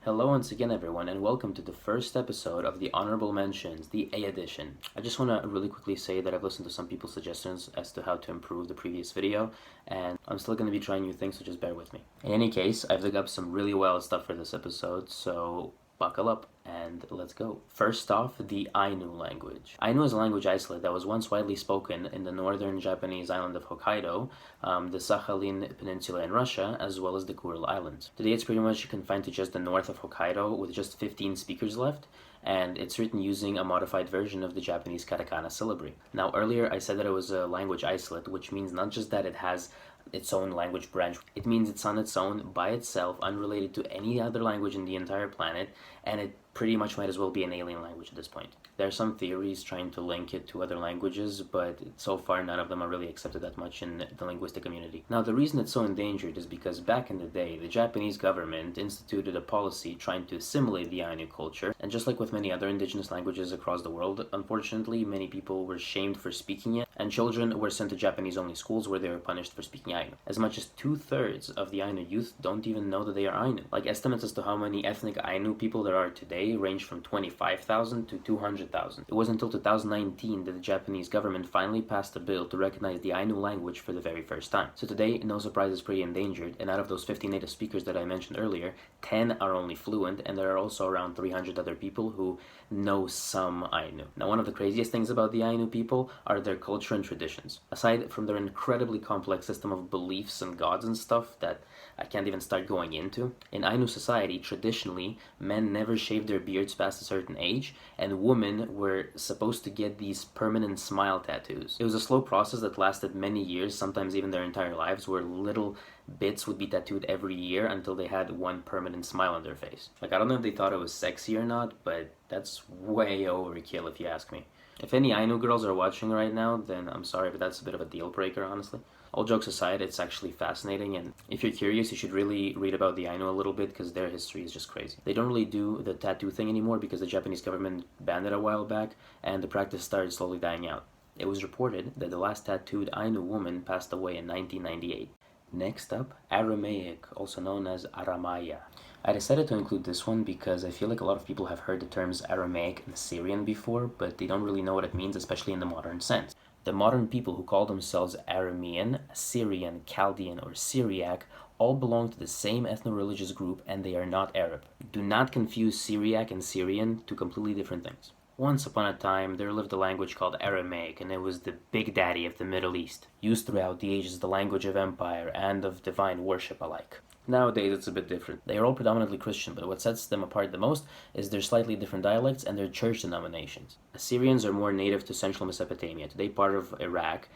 Hello once again everyone and welcome to the first episode of the Honourable Mentions, the A edition. I just want to really quickly say that I've listened to some people's suggestions as to how to improve the previous video, and I'm still going to be trying new things, so just bear with me. In any case, I've dug up some really wild stuff for this episode, so buckle up and let's go. First off, the Ainu language. Ainu is a language isolate that was once widely spoken in the northern Japanese island of Hokkaido, the Sakhalin Peninsula in Russia, as well as the Kuril Islands. Today it's pretty much confined to just the north of Hokkaido with just 15 speakers left, and it's written using a modified version of the Japanese katakana syllabary. Now earlier I said that it was a language isolate, which means not just that it has its own language branch. It means it's on its own, by itself, unrelated to any other language in the entire planet, and it pretty much might as well be an alien language at this point. There are some theories trying to link it to other languages, but so far none of them are really accepted that much in the linguistic community. Now the reason it's so endangered is because back in the day, the Japanese government instituted a policy trying to assimilate the Ainu culture, and just like with many other indigenous languages across the world, unfortunately many people were shamed for speaking it, and children were sent to Japanese-only schools where they were punished for speaking Ainu. As much as 2/3 of the Ainu youth don't even know that they are Ainu. Like, estimates as to how many ethnic Ainu people there are today range from 25,000 to 200,000. It wasn't until 2019 that the Japanese government finally passed a bill to recognize the Ainu language for the very first time. So today, no surprise, it's pretty endangered, and out of those 50 native speakers that I mentioned earlier, 10 are only fluent, and there are also around 300 other people who know some Ainu. Now, one of the craziest things about the Ainu people are their culture and traditions. Aside from their incredibly complex system of beliefs and gods and stuff that I can't even start going into, in Ainu society, traditionally, men never shaved their beards past a certain age, and women were supposed to get these permanent smile tattoos. It was a slow process that lasted many years, sometimes even their entire lives, where little bits would be tattooed every year until they had one permanent smile on their face. Like, I don't know if they thought it was sexy or not, but that's way overkill if you ask me. If any Ainu girls are watching right now, then I'm sorry, but that's a bit of a deal breaker, honestly. All jokes aside, it's actually fascinating, and if you're curious, you should really read about the Ainu a little bit, because their history is just crazy. They don't really do the tattoo thing anymore because the Japanese government banned it a while back, and the practice started slowly dying out. It was reported that the last tattooed Ainu woman passed away in 1998. Next up, Aramaic, also known as Aramaya. I decided to include this one because I feel like a lot of people have heard the terms Aramaic and Syrian before, but they don't really know what it means, especially in the modern sense. The modern people who call themselves Aramean, Syrian, Chaldean, or Syriac all belong to the same ethno-religious group, and they are not Arab. Do not confuse Syriac and Syrian, two completely different things. Once upon a time, there lived a language called Aramaic, and it was the big daddy of the Middle East, used throughout the ages as the language of empire and of divine worship alike. Nowadays, it's a bit different. They are all predominantly Christian, but what sets them apart the most is their slightly different dialects and their church denominations. Assyrians are more native to central Mesopotamia, today part of Iraq.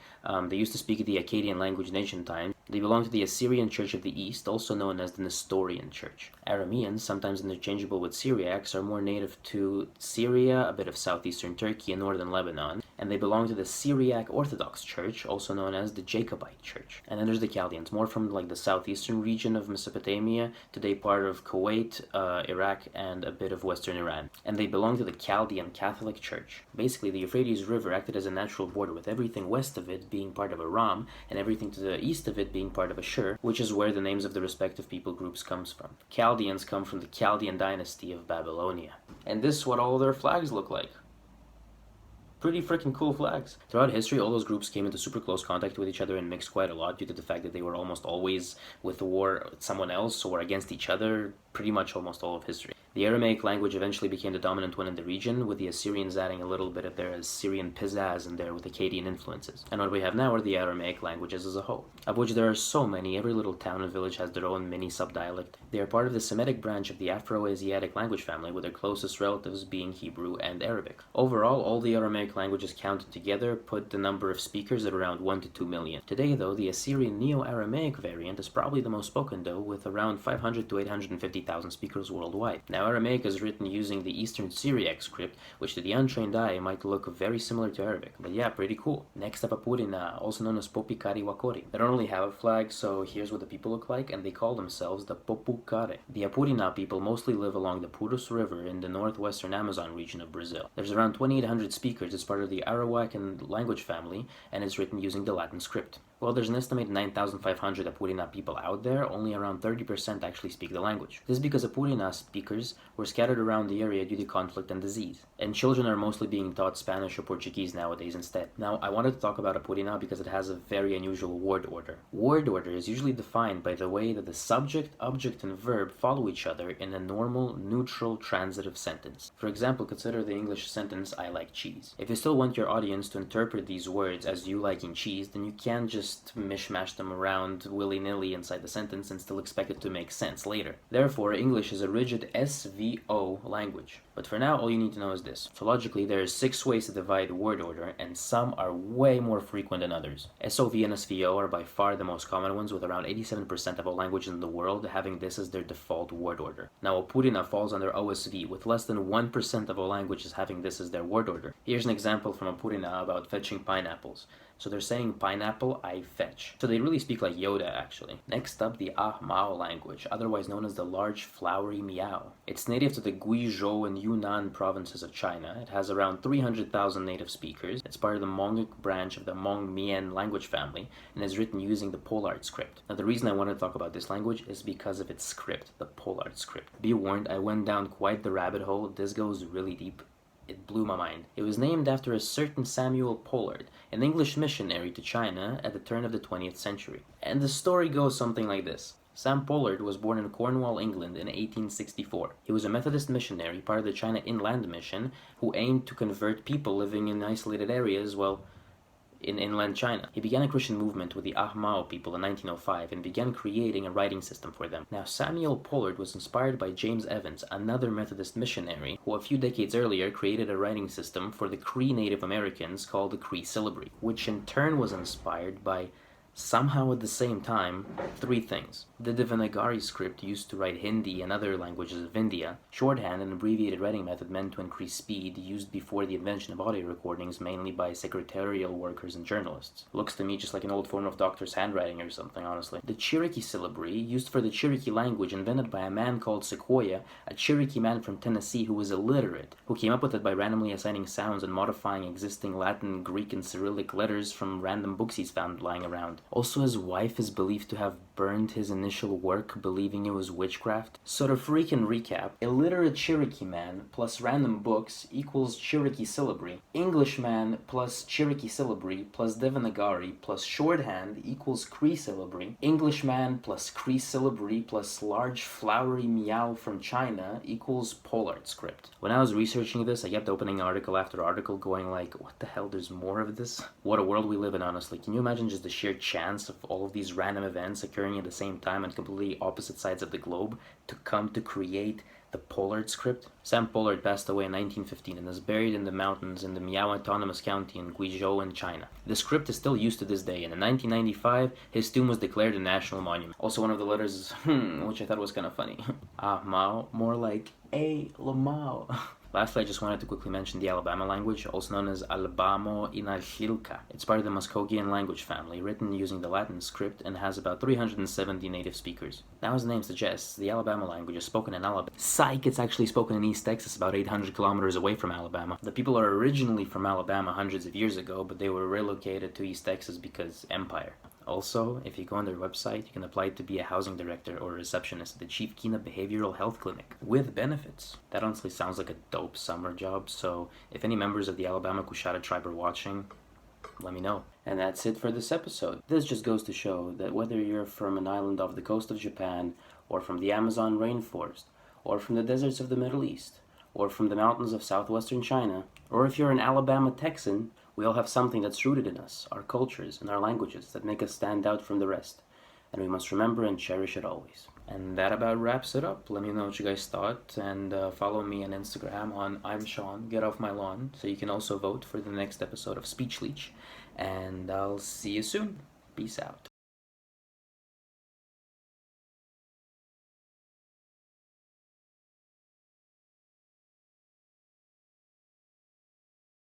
They used to speak the Akkadian language in ancient times. They belong to the Assyrian Church of the East, also known as the Nestorian Church. Arameans, sometimes interchangeable with Syriacs, are more native to Syria, a bit of southeastern Turkey, and northern Lebanon, and they belong to the Syriac Orthodox Church, also known as the Jacobite Church. And then there's the Chaldeans, more from like the southeastern region of Mesopotamia, today part of Kuwait, Iraq, and a bit of western Iran. And they belong to the Chaldean Catholic Church. Basically, the Euphrates River acted as a natural border, with everything west of it being part of Aram, and everything to the east of it being part of Ashur, which is where the names of the respective people groups comes from. Chaldeans come from the Chaldean dynasty of Babylonia. And this is what all their flags look like. Pretty freaking cool flags. Throughout history, all those groups came into super close contact with each other and mixed quite a lot due to the fact that they were almost always with war with someone else or against each other, pretty much almost all of history. The Aramaic language eventually became the dominant one in the region, with the Assyrians adding a little bit of their Assyrian pizzazz in there with Akkadian influences. And what we have now are the Aramaic languages as a whole, of which there are so many. Every little town and village has their own mini sub-dialect. They are part of the Semitic branch of the Afro-Asiatic language family, with their closest relatives being Hebrew and Arabic. Overall, all the Aramaic languages counted together put the number of speakers at around 1 to 2 million. Today, though, the Assyrian neo-Aramaic variant is probably the most spoken, though, with around 500 to 850,000 speakers worldwide. Now, Aramaic is written using the Eastern Syriac script, which to the untrained eye might look very similar to Arabic. But yeah, pretty cool. Next up, Apurinã, also known as Popikari Wakori. They don't really have a flag, so here's what the people look like, and they call themselves the Popukare. The Apurinã people mostly live along the Purus River in the northwestern Amazon region of Brazil. There's around 2,800 speakers as part of the Arawakan language family, and it's written using the Latin script. While there's an estimated 9,500 Apurinã people out there, only around 30% actually speak the language. This is because Apurinã speakers were scattered around the area due to conflict and disease, and children are mostly being taught Spanish or Portuguese nowadays instead. Now, I wanted to talk about Apurinã because it has a very unusual word order. Word order is usually defined by the way that the subject, object, and verb follow each other in a normal, neutral, transitive sentence. For example, consider the English sentence, I like cheese. If you still want your audience to interpret these words as you liking cheese, then you can't just mishmash them around willy-nilly inside the sentence and still expect it to make sense later. Therefore, English is a rigid SVO language. But for now, all you need to know is this. So logically, there are 6 ways to divide word order, and some are way more frequent than others. SOV and SVO are by far the most common ones, with around 87% of all languages in the world having this as their default word order. Now, Apurinã falls under OSV, with less than 1% of all languages having this as their word order. Here's an example from Apurinã about fetching pineapples. So they're saying pineapple, I fetch. So they really speak like Yoda, actually. Next up, the A-Hmao language, otherwise known as the large flowery meow. It's native to the Guizhou and Yunnan provinces of China. It has around 300,000 native speakers. It's part of the Hmongic branch of the Hmong-Mien language family and is written using the Pollard script. Now, the reason I want to talk about this language is because of its script, the Pollard script. Be warned, I went down quite the rabbit hole. This goes really deep. It blew my mind. It was named after a certain Samuel Pollard, an English missionary to China at the turn of the 20th century. And the story goes something like this. Sam Pollard was born in Cornwall, England in 1864. He was a Methodist missionary, part of the China Inland Mission, who aimed to convert people living in isolated areas, in inland China. He began a Christian movement with the A-Hmao people in 1905 and began creating a writing system for them. Now, Samuel Pollard was inspired by James Evans, another Methodist missionary, who a few decades earlier created a writing system for the Cree Native Americans called the Cree Syllabary, which in turn was inspired by, somehow at the same time, 3 things. The Devanagari script used to write Hindi and other languages of India. Shorthand, an abbreviated writing method meant to increase speed, used before the invention of audio recordings, mainly by secretarial workers and journalists. Looks to me just like an old form of doctor's handwriting or something, honestly. The Cherokee syllabary, used for the Cherokee language, invented by a man called Sequoyah, a Cherokee man from Tennessee who was illiterate, who came up with it by randomly assigning sounds and modifying existing Latin, Greek, and Cyrillic letters from random books he's found lying around. Also, his wife is believed to have burned his initial work, believing it was witchcraft. So to freaking recap, illiterate Cherokee man plus random books equals Cherokee syllabary. English man plus Cherokee syllabary plus Devanagari plus shorthand equals Cree syllabary. English man plus Cree syllabary plus large flowery meow from China equals Pollard script. When I was researching this, I kept opening article after article going like, what the hell, there's more of this? What a world we live in, honestly. Can you imagine just the sheer chance of all of these random events occurring at the same time on completely opposite sides of the globe to come to create the Pollard script? Sam Pollard passed away in 1915 and is buried in the mountains in the Miao Autonomous County in Guizhou in China. The script is still used to this day, and in 1995, his tomb was declared a national monument. Also, one of the letters is which I thought was kind of funny. A-Hmao, more like A-Hmao. Lastly, I just wanted to quickly mention the Alabama language, also known as Albamo Inalchilca. It's part of the Muskogean language family, written using the Latin script, and has about 370 native speakers. Now, as the name suggests, the Alabama language is spoken in Alabama. Psych, it's actually spoken in East Texas, about 800 kilometers away from Alabama. The people are originally from Alabama hundreds of years ago, but they were relocated to East Texas because Empire. Also, if you go on their website, you can apply to be a housing director or a receptionist at the Chief Kina Behavioral Health Clinic, with benefits. That honestly sounds like a dope summer job, so if any members of the Alabama Kushada tribe are watching, let me know. And that's it for this episode. This just goes to show that whether you're from an island off the coast of Japan, or from the Amazon rainforest, or from the deserts of the Middle East, or from the mountains of southwestern China, or if you're an Alabama Texan, we all have something that's rooted in us, our cultures and our languages that make us stand out from the rest. And we must remember and cherish it always. And that about wraps it up. Let me know what you guys thought, and follow me on Instagram on I'm Sean, get off my lawn, so you can also vote for the next episode of SpeechLeech. And I'll see you soon. Peace out.